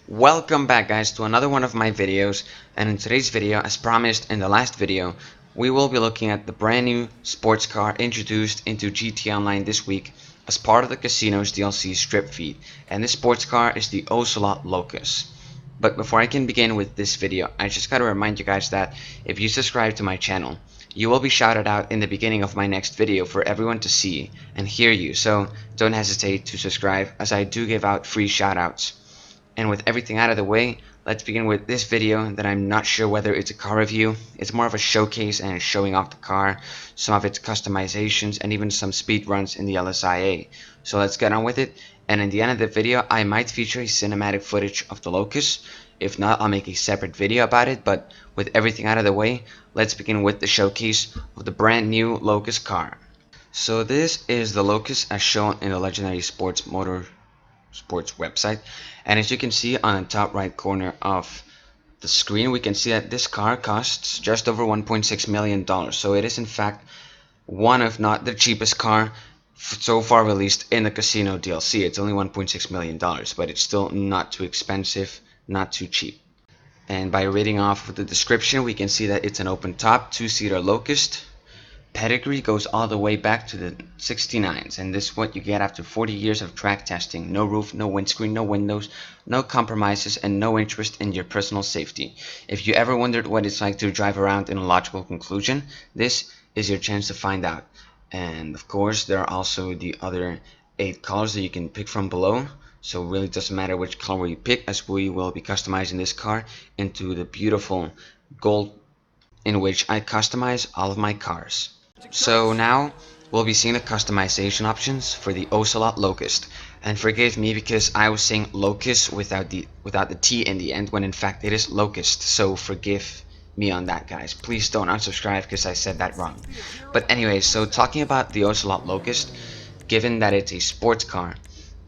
Welcome back guys to another one of my videos, and in today's video, as promised in the last video, we will be looking at the brand new sports car introduced into GTA Online this week as part of the Casino's DLC strip feed, and this sports car is the Ocelot Locust. But before I can begin with this video, I just gotta remind you guys that if you subscribe to my channel, you will be shouted out in the beginning of my next video for everyone to see and hear you, so don't hesitate to subscribe as I do give out free shoutouts. And with everything out of the way, let's begin with this video that I'm not sure whether it's a car review. It's more of a showcase and showing off the car, some of its customizations, and even some speed runs in the LSIA. So let's get on with it, and in the end of the video, I might feature a cinematic footage of the Locus. If not, I'll make a separate video about it, but with everything out of the way, let's begin with the showcase of the brand new Locus car. So this is the Locus as shown in the Legendary Sports website, and as you can see on the top right corner of the screen, we can see that this car costs just over $1.6 million. So it is in fact one of not the cheapest car so far released in the Casino DLC. It's only $1.6 million, but it's still not too expensive, not too cheap. And by reading off the description, we can see that it's an open top two-seater Locust. Pedigree goes all the way back to the 69s, and this is what you get after 40 years of track testing. No roof, no windscreen, no windows, no compromises, and no interest in your personal safety. If you ever wondered what it's like to drive around in a logical conclusion, this is your chance to find out. And of course, there are also the other 8 colors that you can pick from below. So it really doesn't matter which color you pick, as we will be customizing this car into the beautiful gold in which I customize all of my cars. So now we'll be seeing the customization options for the Ocelot Locust. And forgive me because I was saying Locust without the T in the end, when in fact it is Locust. So forgive me on that, guys. Please don't unsubscribe because I said that wrong. But anyway, so talking about the Ocelot Locust, given that it's a sports car,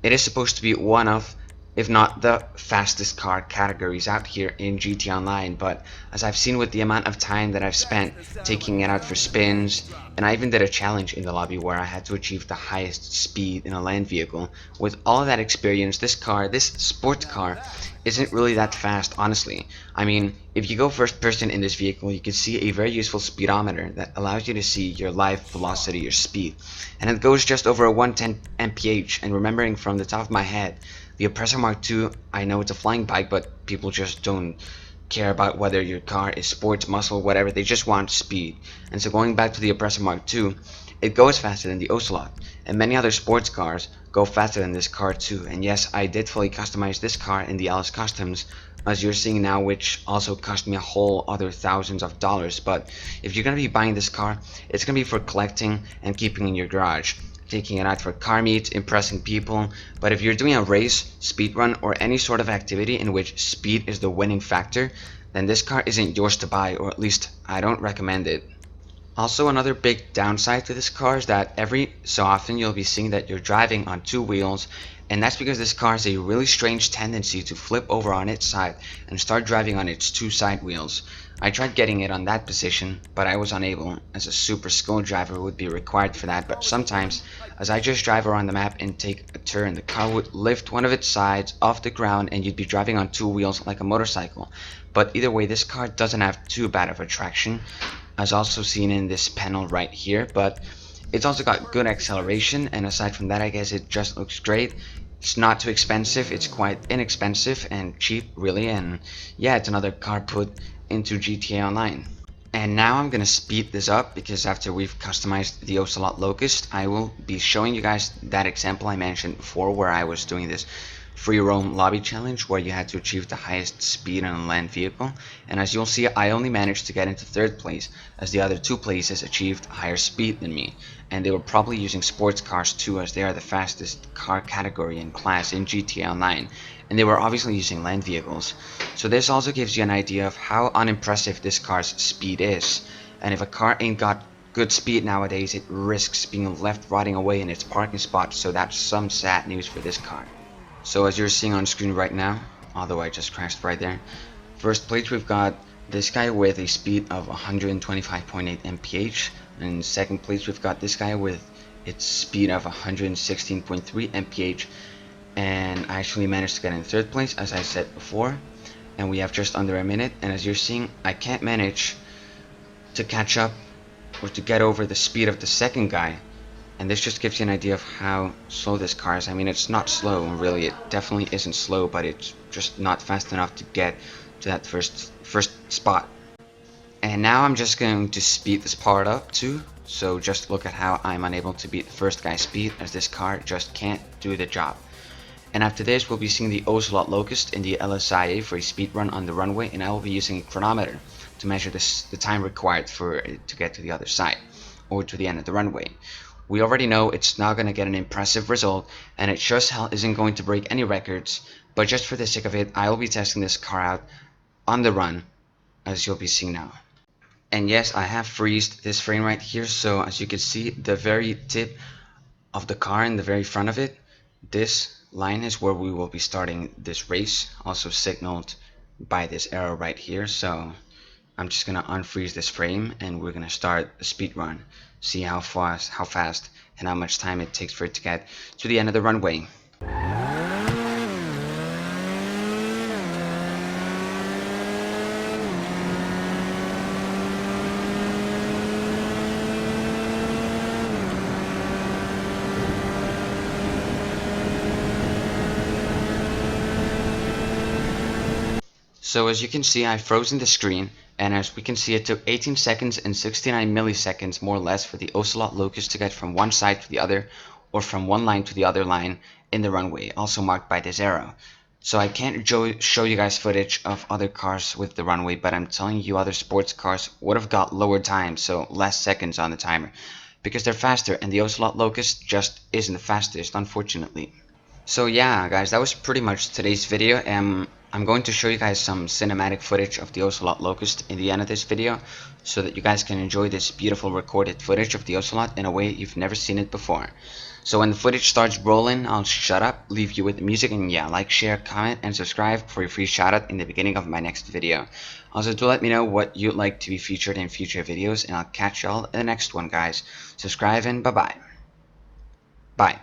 it is supposed to be one of, if not the fastest car categories out here in GT Online, but as I've seen with the amount of time that I've spent taking it out for spins, and I even did a challenge in the lobby where I had to achieve the highest speed in a land vehicle, with all of that experience, this sports car, isn't really that fast, honestly. I mean, if you go first person in this vehicle, you can see a very useful speedometer that allows you to see your live velocity, your speed, and it goes just over 110 mph, and remembering from the top of my head, the Oppressor Mark II, I know it's a flying bike, but people just don't care about whether your car is sports, muscle, whatever. They just want speed. And so going back to the Oppressor Mark II, it goes faster than the Ocelot. And many other sports cars go faster than this car too. And yes, I did fully customize this car in the Alice Customs, as you're seeing now, which also cost me a whole other thousands of dollars. But if you're going to be buying this car, it's going to be for collecting and keeping in your garage, taking it out for car meets, impressing people. But if you're doing a race, speed run, or any sort of activity in which speed is the winning factor, then this car isn't yours to buy, or at least I don't recommend it. Also, another big downside to this car is that every so often you'll be seeing that you're driving on 2 wheels, and that's because this car has a really strange tendency to flip over on its side and start driving on its 2 side wheels. I tried getting it on that position, but I was unable, as a super skilled driver would be required for that. But sometimes, as I just drive around the map and take a turn, the car would lift one of its sides off the ground and you'd be driving on 2 wheels like a motorcycle. But either way, this car doesn't have too bad of a traction, as also seen in this panel right here, but it's also got good acceleration, and aside from that, I guess it just looks great. It's not too expensive, it's quite inexpensive and cheap, really, and yeah, it's another car put into GTA Online. And now I'm gonna speed this up because after we've customized the Ocelot Locust, I will be showing you guys that example I mentioned before where I was doing this free roam lobby challenge where you had to achieve the highest speed in a land vehicle. And as you'll see, I only managed to get into 3rd place, as the other 2 places achieved higher speed than me, and they were probably using sports cars too, as they are the fastest car category and class in GTA Online, and they were obviously using land vehicles. So this also gives you an idea of how unimpressive this car's speed is, and if a car ain't got good speed nowadays, it risks being left rotting away in its parking spot, so that's some sad news for this car. So as you're seeing on screen right now, although I just crashed right there, first place we've got this guy with a speed of 125.8 mph, and in second place we've got this guy with its speed of 116.3 mph, and I actually managed to get in third place, as I said before, and we have just under a minute. And as you're seeing, I can't manage to catch up or to get over the speed of the second guy, and this just gives you an idea of how slow this car is. I mean, it's not slow, really, it definitely isn't slow, but it's just not fast enough to get to that first spot. And now I'm just going to speed this part up too, so just look at how I'm unable to beat the first guy's speed, as this car just can't do the job. And after this, we'll be seeing the Ocelot Locust in the LSIA for a speed run on the runway, and I will be using a chronometer to measure the time required for it to get to the other side, or to the end of the runway. We already know it's not going to get an impressive result, and it just hell isn't going to break any records, but just for the sake of it, I will be testing this car out on the run, as you'll be seeing now. And yes, I have freezed this frame right here, so as you can see, the very tip of the car in the very front of it, this line is where we will be starting this race, also signaled by this arrow right here. So I'm just gonna unfreeze this frame and we're gonna start the speed run, see how fast and how much time it takes for it to get to the end of the runway. So as you can see, I've frozen the screen, and as we can see, it took 18 seconds and 69 milliseconds more or less for the Ocelot Locust to get from one side to the other, or from one line to the other line in the runway, also marked by this arrow. So I can't show you guys footage of other cars with the runway, but I'm telling you, other sports cars would have got lower time, so less seconds on the timer, because they're faster, and the Ocelot Locust just isn't the fastest, unfortunately. So yeah, guys, that was pretty much today's video. I'm going to show you guys some cinematic footage of the Ocelot Locust in the end of this video, so that you guys can enjoy this beautiful recorded footage of the Ocelot in a way you've never seen it before. So when the footage starts rolling, I'll shut up, leave you with the music, and yeah, like, share, comment, and subscribe for your free shoutout in the beginning of my next video. Also, do let me know what you'd like to be featured in future videos, and I'll catch y'all in the next one, guys. Subscribe and bye-bye. Bye.